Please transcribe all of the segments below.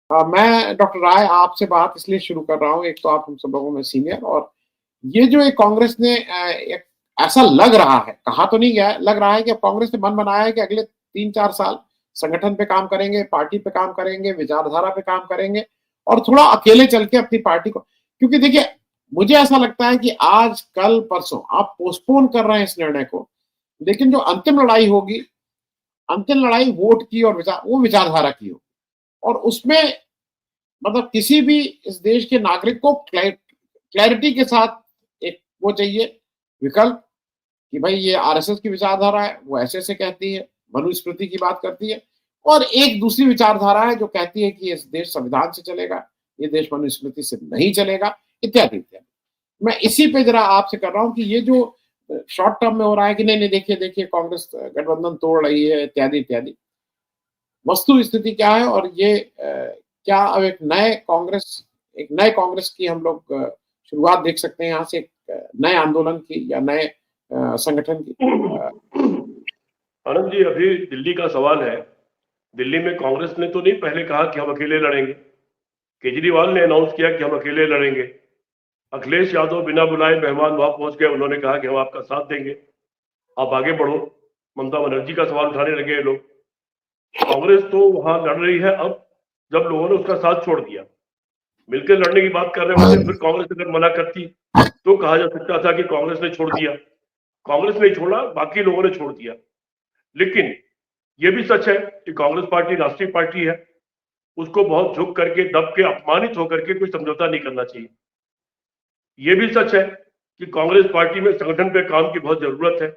मैं डॉक्टर राय आपसे बात इसलिए शुरू कर रहा हूँ, एक तो आप हम सब लोगों में सीनियर और ये जो एक कांग्रेस ने एक ऐसा लग रहा है, कहा तो नहीं गया है, लग रहा है कि अब कांग्रेस ने मन बनाया है कि अगले 3-4 साल संगठन पे काम करेंगे, पार्टी पे काम करेंगे, विचारधारा पे काम करेंगे और थोड़ा अकेले चल के अपनी पार्टी को क्योंकि देखिए, मुझे ऐसा लगता है कि आज, कल, परसों आप पोस्टपोन कर रहे हैं इस निर्णय को, लेकिन जो अंतिम लड़ाई होगी, अंतिम लड़ाई वोट की और वो विचारधारा की होगी और उसमें मतलब किसी भी इस देश के नागरिक को क्लैरिटी के साथ एक वो चाहिए विकल्प कि भाई ये आरएसएस की विचारधारा है, वो ऐसे-ऐसे कहती है, मनुस्मृति की बात करती है और एक दूसरी विचारधारा है जो कहती है कि ये देश संविधान से चलेगा, ये देश मनुस्मृति से नहीं चलेगा, इत्यादि, इत्यादि। मैं इसी पे ज़रा आपसे कर रहा हूँ कि ये जो शॉर्ट टर्म में हो रहा है कि नहीं-नहीं देखिए कांग्रेस गठबंधन तोड़ रही है, इत्यादि, इत्यादि। वस्तु स्थिति क्या है और ये क्या अब एक नए कांग्रेस की हम लोग शुरुआत देख सकते हैं यहाँ से एक नए आंदोलन की या नए संगठन की? आनंद जी, अभी दिल्ली का सवाल है। दिल्ली में कांग्रेस ने तो नहीं पहले कहा कि हम अकेले लड़ेंगे। केजरीवाल ने अनाउंस किया कि हम अकेले लड़ेंगे। अखिलेश यादव बिना बुलाए मेहमान वहां पहुंच गए, उन्होंने कहा कि हम आपका साथ देंगे, आप आगे बढ़ो। ममता बनर्जी का सवाल उठाने लगे ये लोग। कांग्रेस तो वहां लड़ रही है अब, जब लोगों ने उसका साथ छोड़ दिया। मिलकर लड़ने की बात कर रहे होते, फिर कांग्रेस अगर मना करती तो कहा जा सकता था कि कांग्रेस ने छोड़ दिया। कांग्रेस ने छोड़ा, बाकी लोगों ने छोड़ दिया। लेकिन यह भी सच है कि कांग्रेस पार्टी राष्ट्रीय पार्टी है, उसको बहुत झुक करके, दब के, अपमानित होकर के कोई समझौता नहीं करना चाहिए। यह भी सच है कि कांग्रेस पार्टी में संगठन पे काम की बहुत जरूरत है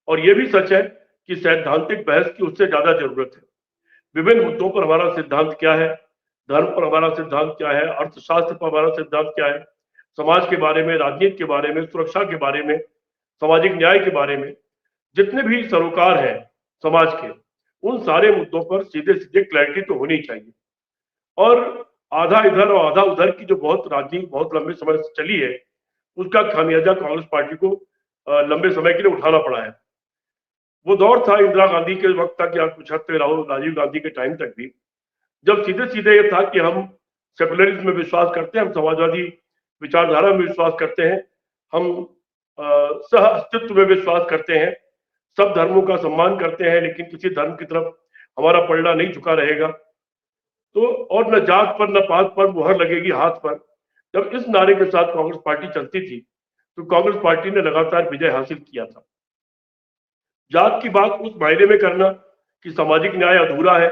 और यह भी सच है कि सैद्धांतिक बहस की उससे ज्यादा जरूरत है। विभिन्न मुद्दों पर हमारा सिद्धांत क्या है, धर्म पर हमारा सिद्धांत क्या है, अर्थशास्त्र पर हमारा सिद्धांत क्या है, समाज के बारे में, राजनीति के बारे में, सुरक्षा के बारे में, सामाजिक न्याय के बारे में, जितने भी सरोकार हैं समाज के, उन सारे मुद्दों पर सीधे सीधे क्लैरिटी तो होनी चाहिए। और आधा इधर और आधा उधर की जो बहुत राजनीति बहुत लंबे समय से चली है, उसका खामियाजा कांग्रेस पार्टी को लंबे समय के लिए उठाना पड़ा है। वो दौर था इंदिरा गांधी के वक्त तक या कुछ हद तक राजीव गांधी के टाइम तक भी, जब सीधे सीधे ये था कि हम सेकुलरिज्म में विश्वास करते हैं, हम समाजवादी विचारधारा में विश्वास करते हैं, हम सह अस्तित्व में विश्वास करते हैं, सब धर्मों का सम्मान करते हैं, लेकिन किसी धर्म की तरफ हमारा पलड़ा नहीं झुका रहेगा। तो और न जात पर न पात पर मुहर लगेगी हाथ पर। जब इस नारे के साथ कांग्रेस पार्टी चलती थी तो कांग्रेस पार्टी ने लगातार विजय हासिल किया था। जात की बात उस मायने में करना कि सामाजिक न्याय अधूरा है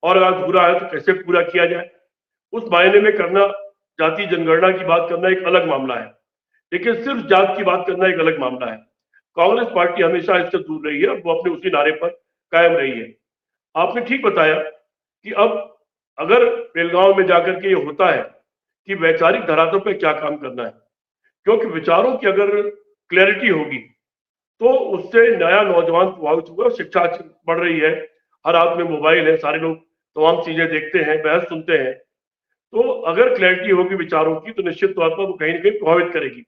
और अगर अधूरा है तो कैसे पूरा किया जाए, उस मायने में करना, जाति जनगणना की बात करना एक अलग मामला है, लेकिन सिर्फ जात की बात करना एक अलग मामला है। कांग्रेस पार्टी हमेशा इससे दूर रही है और वो अपने उसी नारे पर कायम रही है। आपने ठीक बताया कि अब अगर बेलगांव में जाकर के ये होता है कि वैचारिक धरातल पर क्या काम करना है, क्योंकि विचारों की अगर क्लैरिटी होगी तो उससे नया नौजवान प्रभावित होगा। शिक्षा बढ़ रही है, हर हाथ में मोबाइल है, सारे लोग तमाम चीजें देखते हैं, बहस सुनते हैं। तो अगर क्लैरिटी होगी विचारों की तो निश्चित तौर पर वो कहीं ना कहीं प्रभावित करेगी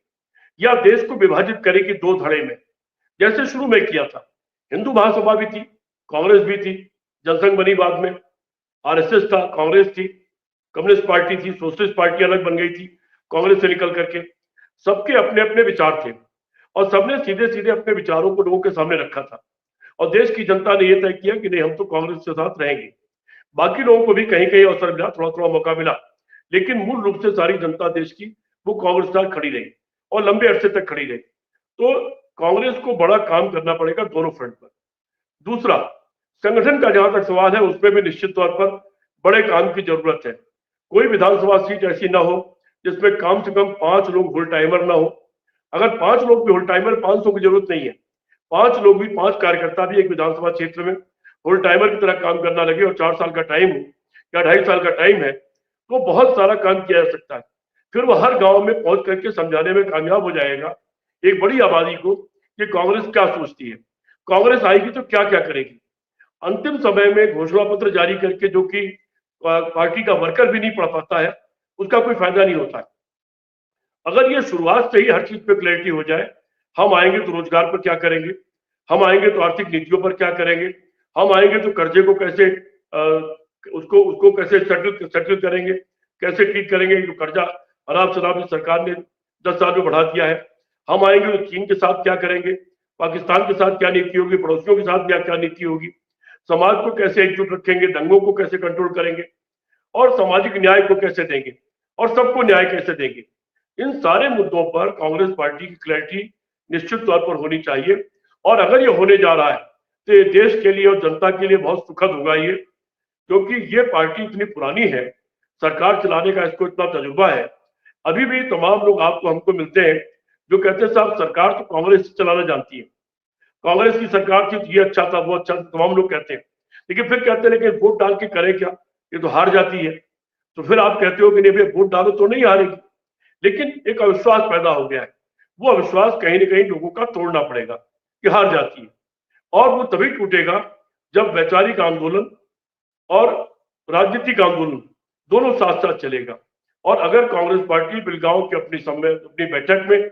या देश को विभाजित करेगी दो धड़े में, जैसे शुरू में किया था। हिंदू महासभा भी थी, कांग्रेस भी थी, जनसंघ बनी बाद में, आरएसएस था, कांग्रेस थी, कम्युनिस्ट पार्टी थी, सोशलिस्ट पार्टी अलग बन गई थी कांग्रेस से निकल करके। सबके अपने अपने विचार थे और सबने सीधे सीधे अपने विचारों को लोगों के सामने रखा था और देश की जनता ने यह तय किया कि नहीं, हम तो कांग्रेस के साथ रहेंगे। बाकी लोगों को भी कहीं कहीं अवसर मिला, थोड़ा थोड़ा मौका मिला, लेकिन मूल रूप से सारी जनता देश की वो कांग्रेस के साथ खड़ी रही और लंबे अरसे तक खड़ी रही। तो कांग्रेस को बड़ा काम करना पड़ेगा दोनों फ्रंट पर। दूसरा, संगठन का जहां तक सवाल है, उसमें भी निश्चित तौर पर बड़े काम की जरूरत है। कोई विधानसभा सीट ऐसी ना हो जिसमें कम से कम 5 लोग होल टाइमर ना हो। अगर 5 लोग भी होल टाइमर, 500 की जरूरत नहीं है, 5 लोग भी, 5 कार्यकर्ता भी एक विधानसभा क्षेत्र में होल टाइमर की तरह काम करना लगे और 4 साल का टाइम हो या 2.5 साल का टाइम है, तो बहुत सारा काम किया जा सकता है। फिर वो हर गांव में पहुंच करके समझाने में कामयाब हो जाएगा एक बड़ी आबादी को कि कांग्रेस क्या सोचती है, कांग्रेस आएगी तो क्या क्या करेगी। अंतिम समय में घोषणा पत्र जारी करके जो कि पार्टी का वर्कर भी नहीं पढ़ पाता है, उसका कोई फायदा नहीं होता है। अगर ये शुरुआत से ही हर चीज पे क्लैरिटी हो जाए, हम आएंगे तो रोजगार पर क्या करेंगे, हम आएंगे तो आर्थिक नीतियों पर क्या करेंगे, हम आएंगे तो कर्जे को कैसे उसको उसको कैसे सेटल करेंगे, कैसे ठीक करेंगे। जो कर्जा अनाप शनाप सरकार ने 10 साल में बढ़ा दिया है, हम आएंगे तो चीन के साथ क्या करेंगे, पाकिस्तान के साथ क्या नीति होगी, पड़ोसियों के साथ क्या नीति होगी, समाज को कैसे एकजुट रखेंगे, दंगों को कैसे कंट्रोल करेंगे, और सामाजिक न्याय को कैसे देंगे, और सबको न्याय कैसे देंगे। इन सारे मुद्दों पर कांग्रेस पार्टी की क्लैरिटी निश्चित तौर पर होनी चाहिए। और अगर ये होने जा रहा है तो ये देश के लिए और जनता के लिए बहुत सुखद होगा ये, क्योंकि ये पार्टी इतनी पुरानी है, सरकार चलाने का इसको इतना तजुर्बा है। अभी भी तमाम लोग आपको हमको मिलते हैं जो कहते हैं साहब सरकार तो कांग्रेस चलाना जानती है, कांग्रेस की सरकार थी तो ये अच्छा था वो अच्छा था, तमाम लोग कहते हैं। लेकिन फिर कहते हैं लेकिन वोट डाल के करें क्या, ये तो हार जाती है। तो फिर आप कहते हो कि नहीं भाई वोट डालो तो नहीं हारेगी, लेकिन एक अविश्वास पैदा हो गया है। वो अविश्वास कहीं ना कहीं लोगों का तोड़ना पड़ेगा कि हार जाती है, और वो तभी टूटेगा जब वैचारिक आंदोलन और राजनीतिक आंदोलन दोनों साथ साथ चलेगा। और अगर कांग्रेस पार्टी बिलगांव की अपनी बैठक में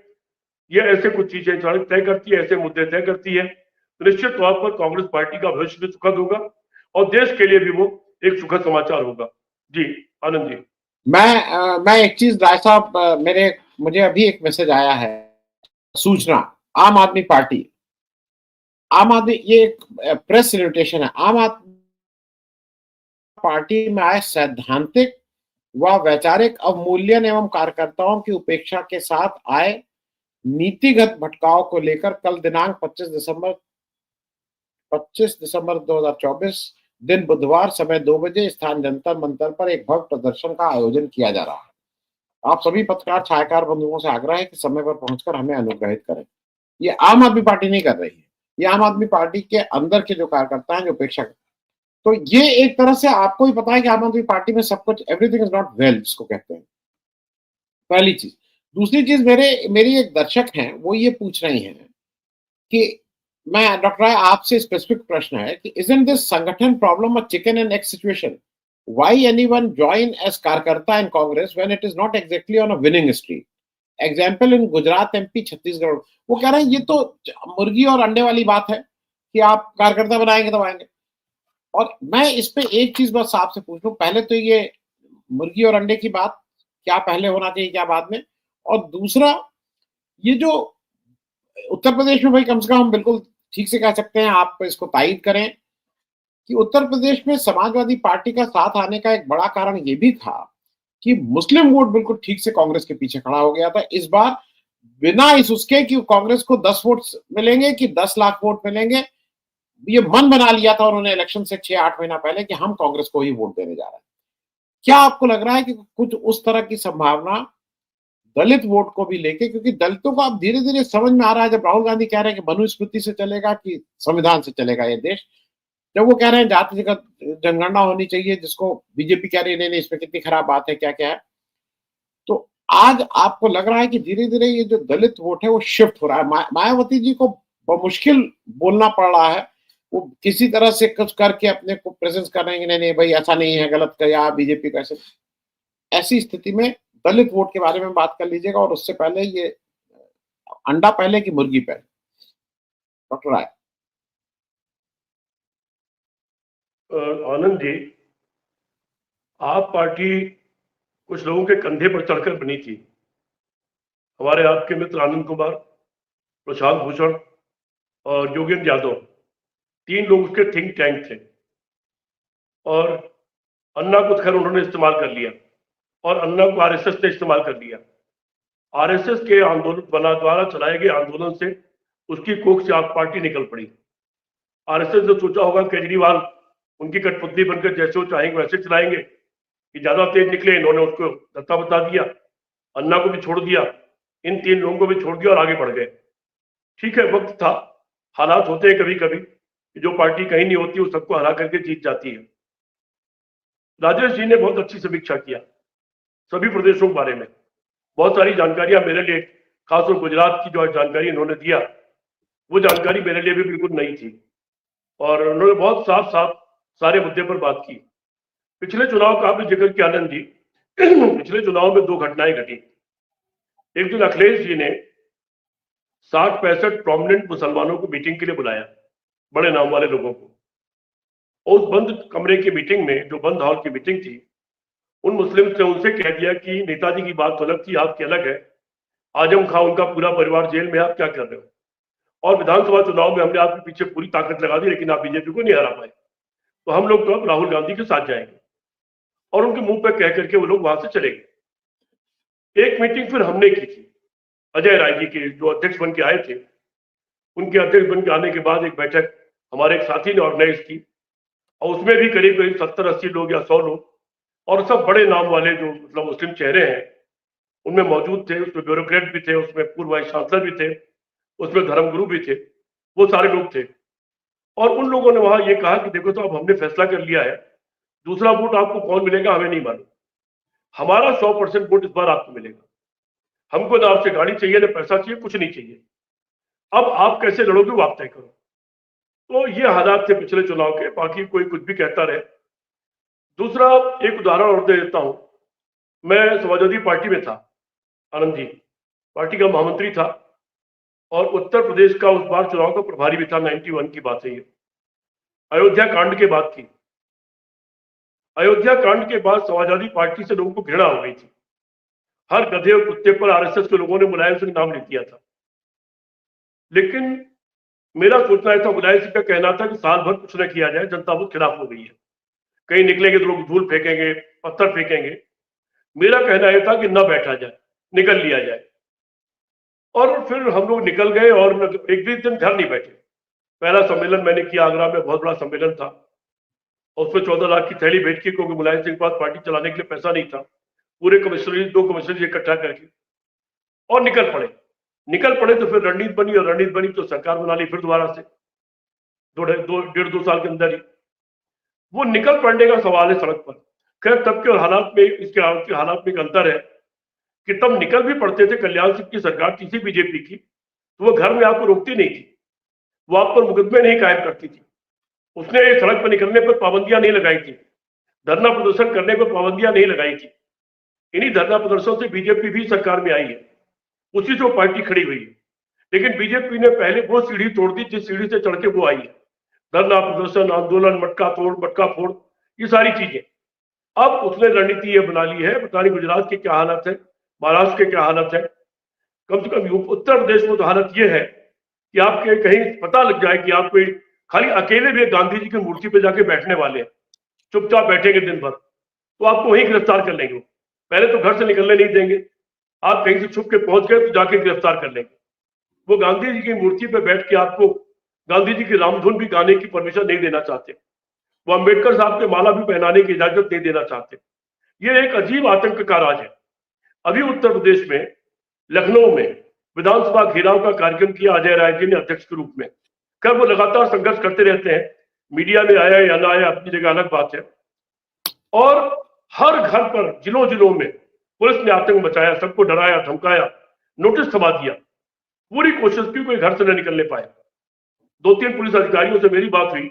ये ऐसे कुछ चीजें तय करती है, ऐसे मुद्दे तय करती है, तो निश्चित तौर पर कांग्रेस पार्टी का भविष्य भी सुखद होगा और देश के लिए भी वो एक सुखद समाचार होगा। जी आनंद जी। मैं एक चीज राय साहब, मुझे अभी एक मैसेज आया है, सूचना। आम आदमी पार्टी, ये एक प्रेस इन्विटेशन है। आम आदमी पार्टी में आए सैद्धांतिक व वैचारिक अवमूल्यन एवं कार्यकर्ताओं की उपेक्षा के साथ आए नीतिगत भटकाव को लेकर कल दिनांक 25 दिसंबर 2024 दिन बुधवार समय 2 बजे स्थान जंतर मंतर पर एक भव्य प्रदर्शन का आयोजन किया जा रहा है। आप सभी पत्रकार छायाकार बंधुओं से आग्रह है कि समय पर पहुंचकर हमें अनुग्रहित करें। ये आम आदमी पार्टी नहीं कर रही है, ये आम आदमी पार्टी के अंदर के जो कार्यकर्ता हैं जो उपेक्षा करते हैं। तो ये एक तरह से आपको भी पता है कि आम आदमी पार्टी में सब कुछ, एवरीथिंग इज नॉट वेल जिसको कहते हैं, पहली चीज। दूसरी चीज, मेरी एक दर्शक हैं, वो ये पूछ रही हैं कि मैं डॉक्टर राय आपसे स्पेसिफिक प्रश्न है कि isn't this संगठन problem a chicken and egg situation? Why anyone join as कार्यकर्ता in Congress when it is not exactly on a winning streak? Example in Gujarat, MP, Chhattisgarh. वो कह रहे हैं ये तो मुर्गी और अंडे वाली बात है कि आप कार्यकर्ता बनाएंगे तो आएंगे। और मैं इस पे एक चीज बस आपसे पूछ लूं, पहले तो ये मुर्गी और अंडे की बात क्या पहले होना चाहिए क्या बाद में, और दूसरा ये जो उत्तर प्रदेश में, भाई कम से कम हम बिल्कुल ठीक से कह सकते हैं, आप इसको तायद करें कि उत्तर प्रदेश में समाजवादी पार्टी का साथ आने का एक बड़ा कारण ये भी था कि मुस्लिम वोट बिल्कुल ठीक से कांग्रेस के पीछे खड़ा हो गया था इस बार, बिना इस उसके कि कांग्रेस को 10 वोट मिलेंगे कि 10 लाख वोट मिलेंगे। ये मन बना लिया था उन्होंने इलेक्शन से 6-8 महीना पहले कि हम कांग्रेस को ही वोट देने जा रहे हैं। क्या आपको लग रहा है कि कुछ उस तरह की संभावना दलित वोट को भी लेके, क्योंकि दलितों को अब धीरे धीरे समझ में आ रहा है, जब राहुल गांधी कह रहे हैं कि मनुस्मृति से चलेगा कि संविधान से चलेगा ये देश, जब वो कह रहे हैं जातिगत जनगणना होनी चाहिए, जिसको बीजेपी कह रही है नहीं इसमें कितनी खराब बात है, क्या क्या है, तो आज आपको लग रहा है कि धीरे धीरे ये जो दलित वोट है वो शिफ्ट हो रहा है। मायावती जी को मुश्किल बोलना पड़ रहा है, वो किसी तरह से कुछ करके अपने को प्रेजेंस कर रहे हैं कि नहीं भाई ऐसा नहीं है, गलत किया बीजेपी कैसे। ऐसी स्थिति में दलित वोट के बारे में बात कर लीजिएगा, और उससे पहले ये अंडा पहले कि मुर्गी पहले, डॉक्टर राय। आनंद जी, आप पार्टी कुछ लोगों के कंधे पर चढ़कर बनी थी। हमारे आपके मित्र आनंद कुमार, प्रशांत भूषण और योगेंद्र यादव, 3 लोग उसके थिंक टैंक थे, और अन्ना को खैर उन्होंने इस्तेमाल कर लिया, और अन्ना को आरएसएस ने इस्तेमाल कर लिया। आरएसएस के आंदोलन द्वारा चलाए गए आंदोलन से उसकी कोख से आप पार्टी निकल पड़ी। आरएसएस ने सोचा होगा केजरीवाल उनकी कठपुतली बनकर जैसे वो चाहेंगे वैसे चलाएंगे, कि ज्यादा तेज निकले, इन्होंने उसको धक्का बता दिया, अन्ना को भी छोड़ दिया, इन 3 लोगों को भी छोड़ दिया और आगे बढ़ गए। ठीक है, वक्त था, हालात होते हैं कभी कभी कि जो पार्टी कहीं नहीं होती वो सबको हरा करके जीत जाती है। राजेश जी ने बहुत अच्छी समीक्षा किया सभी प्रदेशों के बारे में, बहुत सारी जानकारियां मेरे लिए, खासतौर गुजरात की जो जानकारी इन्होंने दिया वो जानकारी मेरे लिए भी बिल्कुल नई थी, और उन्होंने बहुत साफ साफ सारे मुद्दे पर बात की। पिछले चुनाव का भी जिक्र किया आनंद जी। पिछले चुनाव में 2 घटनाएं घटी। एक दिन अखिलेश जी ने 60-65 प्रोमिनेंट मुसलमानों को मीटिंग के लिए बुलाया, बड़े नाम वाले लोगों को, और उस बंद कमरे की मीटिंग में, जो बंद हॉल की मीटिंग थी, उन मुस्लिम ने उनसे कह दिया कि नेताजी की बात तो अलग थी, आपकी अलग है, आजम खां उनका पूरा परिवार जेल में, आप क्या कर रहे हो, और विधानसभा चुनाव में हमने आपके पीछे पूरी ताकत लगा दी, लेकिन आप बीजेपी को नहीं हरा पाए, तो हम लोग तो अब राहुल गांधी के साथ जाएंगे। और उनके मुंह पे कह करके वो लोग वहां से चले गए। एक मीटिंग फिर हमने की थी, अजय राय जी के जो अध्यक्ष बन के आए थे, उनके अध्यक्ष बन के आने के बाद एक बैठक हमारे एक साथी ने ऑर्गेनाइज की, और उसमें भी करीब करीब 70-80 लोग या 100 लोग, और सब बड़े नाम वाले जो मतलब मुस्लिम चेहरे हैं उनमें मौजूद थे। उसमें ब्यूरोक्रेट भी थे, उसमें पूर्व वाइस चांसलर भी थे, उसमें धर्मगुरु भी थे, वो सारे लोग थे। और उन लोगों ने वहां ये कहा कि देखो, तो अब हमने फैसला कर लिया है, दूसरा वोट आपको कौन मिलेगा हमें नहीं मालूम, हमारा 100% वोट इस बार आपको मिलेगा, हमको ना आपसे गाड़ी चाहिए, ना पैसा चाहिए, कुछ नहीं चाहिए, अब आप कैसे लड़ोगे वो आप तय करो। तो ये हालात थे पिछले चुनाव के, बाकी कोई कुछ भी कहता रहे। दूसरा एक उदाहरण और दे देता हूं, मैं समाजवादी पार्टी में था, आनंद जी पार्टी का महामंत्री था, और उत्तर प्रदेश का उस बार चुनाव का प्रभारी भी था। 91 की बात है ये, अयोध्या कांड के बाद की। अयोध्या कांड के बाद समाजवादी पार्टी से लोगों को घृणा हो गई थी, हर गधे और कुत्ते पर आरएसएस के लोगों ने मुलायम सिंह नाम लिख दिया था। लेकिन मेरा सोचना था, मुलायम सिंह का कहना था कि साल भर कुछ न किया जाए, जनता बहुत खिलाफ हो गई है, कहीं निकलेंगे तो लोग धूल फेंकेंगे, पत्थर फेंकेंगे। मेरा कहना यह था कि न बैठा जाए, निकल लिया जाए। और फिर हम लोग निकल गए और एक भी दिन घर नहीं बैठे। पहला सम्मेलन मैंने किया आगरा में, बहुत बड़ा सम्मेलन था, और उसमें 14 लाख की थैली भेंट की, क्योंकि मुलायम सिंह के पास पार्टी चलाने के लिए पैसा नहीं था। पूरे कमिश्नरी 2 कमिश्नरी इकट्ठा करके और निकल पड़े तो फिर रणनीति बनी, और रणनीति बनी तो सरकार बना ली फिर दोबारा से, 1.5-2 साल के अंदर ही। वो निकल पड़ने का सवाल है सड़क पर। खैर तब के हालात में, इसके हालात में एक अंतर है कि तब निकल भी पड़ते थे। कल्याण सिंह की सरकार किसी बीजेपी की, तो वो घर में आपको रोकती नहीं थी, वो आप पर मुकदमे नहीं कायम करती थी, उसने सड़क पर निकलने पर पाबंदियां नहीं लगाई थी, धरना प्रदर्शन करने पर पाबंदियां नहीं लगाई थी। इन्हीं धरना प्रदर्शन से बीजेपी भी सरकार में आई है, उसी से वो पार्टी खड़ी हुई है। लेकिन बीजेपी ने पहले वो सीढ़ी तोड़ दी जिस सीढ़ी से चढ़ के वो आई है। धरना प्रदर्शन, आंदोलन, मटका तोड़, मटका फोड़, ये सारी चीजें। अब उसने रणनीति ये बना ली है, पता नहीं गुजरात के क्या हालत है, महाराष्ट्र के क्या हालत है, कम से कम उत्तर प्रदेश में तो हालत ये है कि आपके कहीं पता लग जाए कि आप कोई खाली अकेले भी गांधी जी की मूर्ति पे जाके बैठने वाले हैं, चुपचाप बैठेंगे दिन भर, तो आपको वहीं गिरफ्तार कर लेंगे। पहले तो घर से निकलने नहीं देंगे, आप कहीं से छुप के पहुंच गए तो जाके गिरफ्तार कर लेंगे। वो गांधी जी की मूर्ति पे बैठ के आपको गांधी जी की रामधुन भी गाने की परमिशन नहीं देना चाहते, वो अम्बेडकर साहब के माला भी पहनाने की इजाजत नहीं देना चाहते। ये एक अजीब आतंक का राज है। अभी उत्तर प्रदेश में लखनऊ में विधानसभा घेराव का कार्यक्रम किया अजय राय जी ने अध्यक्ष के रूप में। खैर वो लगातार संघर्ष करते रहते हैं, मीडिया में आया या ना आया अपनी जगह अलग बात है। और हर घर पर जिलों जिलों में पुलिस ने आतंक मचाया, सबको डराया धमकाया, नोटिस थमा दिया, पूरी कोशिश की कोई घर से न निकलने पाए। 2-3 पुलिस अधिकारियों से मेरी बात हुई,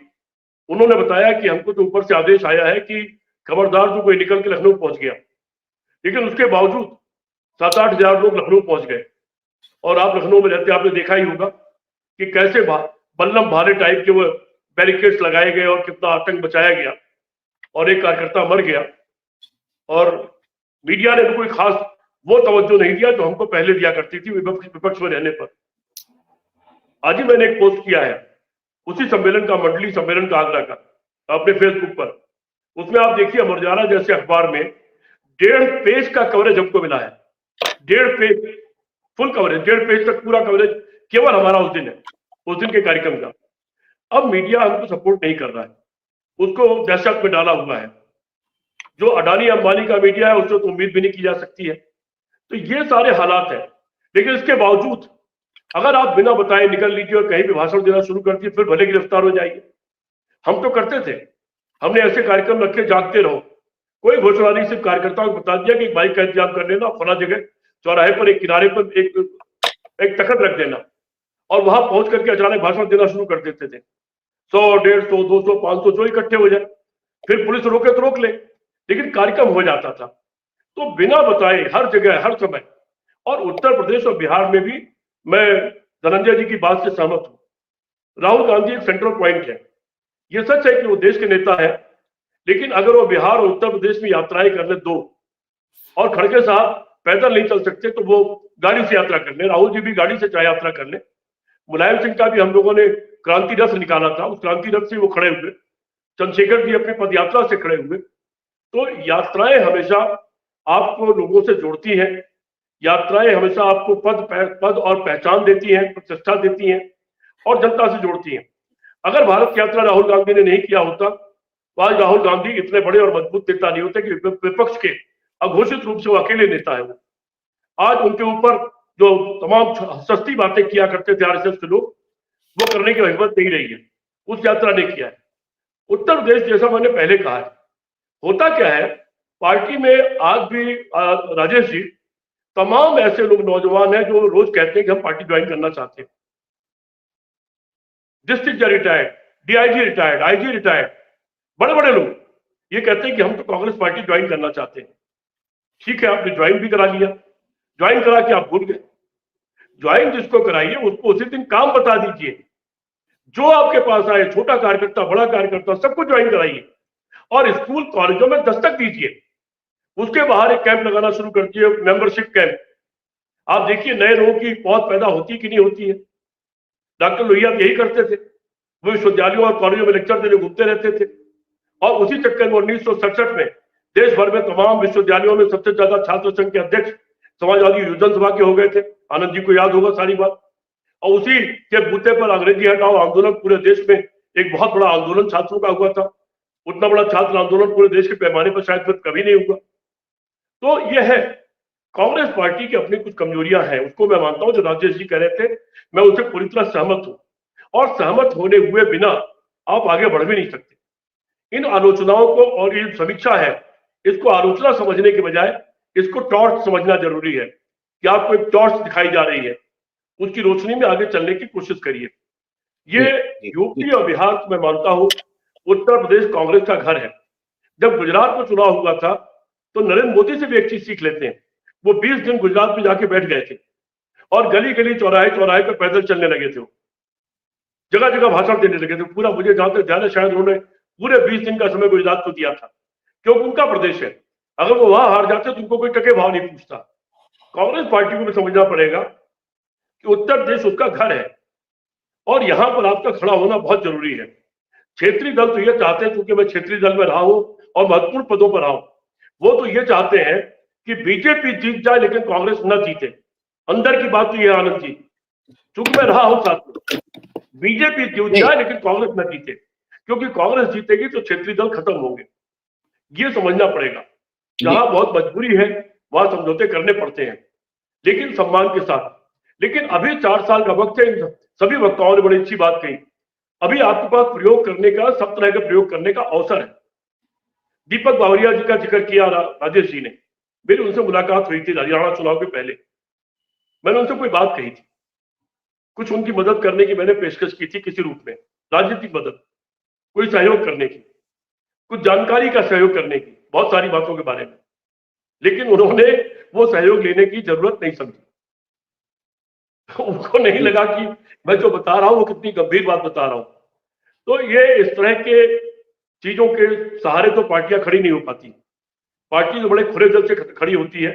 उन्होंने बताया कि हमको तो ऊपर से आदेश आया है कि खबरदार जो कोई निकल के लखनऊ पहुंच गया, लेकिन उसके बावजूद 7-8 हजार लोग लखनऊ पहुंच गए। और आप लखनऊ में रहते, आपने देखा ही होगा कि कैसे बल्लम भाले टाइप के वो बैरिकेड्स लगाए गए और कितना आतंक बचाया गया, और एक कार्यकर्ता मर गया। और मीडिया ने कोई खास वो तवज्जो नहीं दिया जो हमको पहले दिया करती थी विपक्ष में रहने पर। आज ही मैंने एक पोस्ट किया है उसी सम्मेलन का, मंडली सम्मेलन का आगरा का, अपने फेसबुक पर। उसमें आप देखिए अमर उजाला जैसे अखबार में 1.5 पेज का कवरेज हमको मिला है, 1.5 पेज फुल कवरेज, 1.5 पेज तक पूरा कवरेज केवल हमारा उस दिन है, उस दिन के कार्यक्रम का। अब मीडिया हमको सपोर्ट नहीं कर रहा है, उसको दहशत में डाला हुआ है। जो अडानी अंबानी का मीडिया है उससे तो उम्मीद भी नहीं की जा सकती है। तो ये सारे हालात हैं। लेकिन इसके बावजूद अगर आप बिना बताए निकल लीजिए और कहीं भी भाषण देना शुरू कर दिए, फिर भले गिरफ्तार हो जाएंगे। हम तो करते थे, हमने ऐसे कार्यक्रम रखे, जागते रहो, कोई घोषणा नहीं, सिर्फ कार्यकर्ताओं को बता दिया कि एक बाइक का इंतजाम कर लेना, फला जगह चौराहे पर एक किनारे पर एक तखत रख देना, और वहां पहुंच करके अचानक भाषण देना शुरू कर देते थे। 100, 150, 200, 500 जो इकट्ठे हो जाए, फिर पुलिस रोके तो रोक ले, लेकिन कार्यक्रम हो जाता था। तो बिना बताए हर जगह हर समय, और उत्तर प्रदेश और बिहार में भी मैं धनंजय जी की बात से सहमत हूं। राहुल गांधी एक सेंट्रल पॉइंट है, ये सच है कि वो देश के नेता है, लेकिन अगर वो बिहार और उत्तर प्रदेश में यात्राएं करने दो और खड़गे साहब पैदल नहीं चल सकते तो वो गाड़ी से यात्रा कर ले, राहुल जी भी गाड़ी से चाहे यात्रा कर ले, मुलायम सिंह का भी हम लोगों ने क्रांति रथ निकाला था, उस क्रांति रथ से वो खड़े हुए, चंद्रशेखर जी अपनी पदयात्रा से खड़े हुए। तो यात्राएं हमेशा आपको लोगों से जोड़ती हैं, यात्राएं हमेशा आपको पद और पहचान देती हैं, प्रतिष्ठा देती हैं और जनता से जोड़ती हैं। अगर भारत की यात्रा राहुल गांधी ने नहीं किया होता तो आज राहुल गांधी इतने बड़े और मजबूत नेता नहीं होते कि विपक्ष के अघोषित रूप से वो अकेले नेता है। वो आज उनके ऊपर जो तमाम सस्ती बातें किया करते थे आरएसएस के लोग, वो करने की हिम्मत नहीं रही है, उस यात्रा ने किया है। उत्तर प्रदेश जैसा मैंने पहले कहा है, होता क्या है पार्टी में आज भी राजेश जी तमाम ऐसे लोग नौजवान हैं जो रोज कहते हैं कि हम पार्टी ज्वाइन करना चाहते हैं। डिस्ट्रिक्ट जज retired, DIG retired, IG retired, बड़े बड़े लोग ये कहते हैं कि हम तो कांग्रेस पार्टी ज्वाइन करना चाहते हैं। ठीक है, आपने ज्वाइन भी करा लिया, ज्वाइन करा के आप भूल गए। ज्वाइन जिसको कराइए उसको उसी दिन काम बता दीजिए, जो आपके पास आए, छोटा कार्यकर्ता बड़ा कार्यकर्ता सबको ज्वाइन कराइए और स्कूल कॉलेजों में दस्तक दीजिए। उसके बाहर एक कैंप लगाना शुरू कर दिए, मेंबरशिप कैंप। आप देखिए नए लोगों की पौध पैदा होती कि नहीं होती है। डॉक्टर लोहिया यही करते थे, वो विश्वविद्यालयों और कॉलेजों में लेक्चर देने घूमते रहते थे और उसी चक्कर में 1967 में देश भर में तमाम विश्वविद्यालयों में सबसे ज्यादा छात्र संघ के अध्यक्ष समाजवादी युवजन सभा के हो गए थे। आनंद जी को याद होगा सारी बात। और उसी के बूते पर अंग्रेजी हटाओ आंदोलन पूरे देश में एक बहुत बड़ा आंदोलन छात्रों का हुआ था। उतना बड़ा छात्र आंदोलन पूरे देश के पैमाने पर शायद फिर कभी नहीं हुआ। तो यह है कांग्रेस पार्टी की अपनी कुछ कमजोरियां हैं, उसको मैं मानता हूं। जो राजेश जी कह रहे थे मैं उससे पूरी तरह सहमत हूं और सहमत होने हुए बिना आप आगे बढ़ भी नहीं सकते। इन आलोचनाओं को और ये समीक्षा है, इसको आलोचना समझने के बजाय इसको टॉर्च समझना जरूरी है कि आपको एक टॉर्च दिखाई जा रही है, उसकी रोशनी में आगे चलने की कोशिश करिए। ये यूपी और बिहार को मैं मानता हूं उत्तर प्रदेश कांग्रेस का घर है। जब गुजरात में चुनाव हुआ था तो नरेंद्र मोदी से भी एक चीज सीख लेते हैं। वो 20 दिन गुजरात में जाके बैठ गए थे और गली गली चौराहे चौराहे पर पैदल चलने लगे थे, जगह जगह भाषण देने लगे थे। पूरा मुझे जहां तक ध्यान है शायद उन्होंने पूरे 20 दिन का समय गुजरात को दिया था, क्योंकि उनका प्रदेश है। अगर वो वहां हार जाते तो उनको कोई टके भाव नहीं पूछता। कांग्रेस पार्टी को भी समझना पड़ेगा कि उत्तर प्रदेश उसका घर है और यहां पर आपका खड़ा होना बहुत जरूरी है। क्षेत्रीय दल तो ये चाहते हैं, क्योंकि मैं क्षेत्रीय दल में रहा हूं और महत्वपूर्ण पदों पर रहा हूं, वो तो ये चाहते हैं कि बीजेपी जीत जाए लेकिन कांग्रेस न जीते। अंदर की बात तो ये है आनंद जी, चूंकि मैं रहा हूं साथ में, बीजेपी जीत जाए लेकिन कांग्रेस न जीते, क्योंकि कांग्रेस जीतेगी तो क्षेत्रीय दल खत्म होंगे। ये समझना पड़ेगा। जहां बहुत मजबूरी है वहां समझौते करने पड़ते हैं, लेकिन सम्मान के साथ। लेकिन अभी 4 साल का वक्त है। इन सभी वक्ताओं ने बड़ी अच्छी बात कही। अभी आपके पास प्रयोग करने का, सब तरह का प्रयोग करने का अवसर है। दीपक बावरिया जी का जिक्र किया राजेश जी ने, मेरी उनसे मुलाकात हुई थी हरियाणा चुनाव के पहले। मैंने उनसे कोई बात कही थी, कुछ उनकी मदद करने की मैंने पेशकश की थी किसी रूप में, राजनीतिक मदद, कोई सहयोग करने की, कुछ जानकारी का सहयोग करने की, बहुत सारी बातों के बारे में। लेकिन उन्होंने वो सहयोग लेने की जरूरत नहीं समझी। उनको नहीं लगा कि मैं जो बता रहा हूं वो कितनी गंभीर बात बता रहा हूं। तो ये इस तरह के चीजों के सहारे तो पार्टियां खड़ी नहीं हो पाती। पार्टी तो बड़े खुले दिल से खड़ी होती है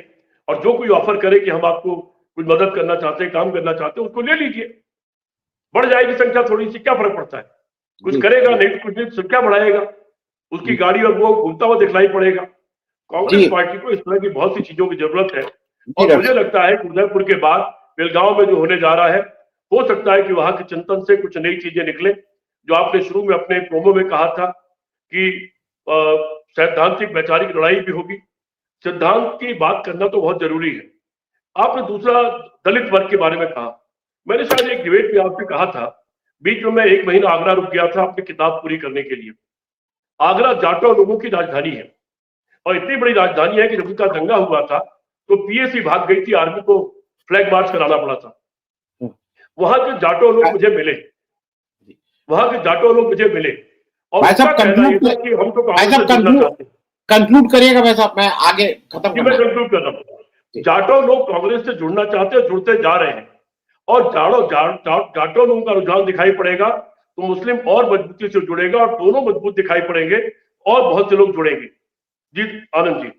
और जो कोई ऑफर करे कि हम आपको कुछ मदद करना चाहते हैं, काम करना चाहते हैं, उसको ले लीजिए। बढ़ जाएगी संख्या थोड़ी सी, क्या फर्क पड़ता है। कुछ करेगा नहीं, कुछ नहीं, संख्या बढ़ाएगा, उसकी गाड़ी और वो घूमता हुआ दिखलाई पड़ेगा। कांग्रेस पार्टी को इस तरह की बहुत सी चीजों की जरूरत है और मुझे लगता है कि उदयपुर के बाद बेलगांव में जो होने जा रहा है, हो सकता है कि वहां के चिंतन से कुछ नई चीजें निकले। जो आपने शुरू में अपने प्रोमो में कहा था कि सैद्धांतिक वैचारिक लड़ाई भी होगी, सिद्धांत की बात करना तो बहुत जरूरी है। आपने दूसरा दलित वर्ग के बारे में कहा। मैंने शायद एक डिबेट में आपसे कहा था, बीच में मैं 1 महीना आगरा रुक गया था अपनी किताब पूरी करने के लिए। आगरा जाटों लोगों की राजधानी है और इतनी बड़ी राजधानी है कि जब उनका दंगा हुआ था तो पीएसी भाग गई थी, आर्मी को फ्लैग मार्च कराना पड़ा था। वहां के जाटों लोग मुझे मिले, वहां के जाटों लोग मुझे मिले और कंक्लूड करिएगा भाई साहब, मैं आगे खत्म मैं कंक्लूड कर रहा हूं। जाटों लोग कांग्रेस से जुड़ना चाहते हैं, जुड़ते जा रहे हैं और जाटों लोगों का रुझान दिखाई पड़ेगा तो मुस्लिम और मजबूती से जुड़ेगा और दोनों मजबूत दिखाई पड़ेंगे और बहुत से लोग जुड़ेंगे। जी आनंद जी।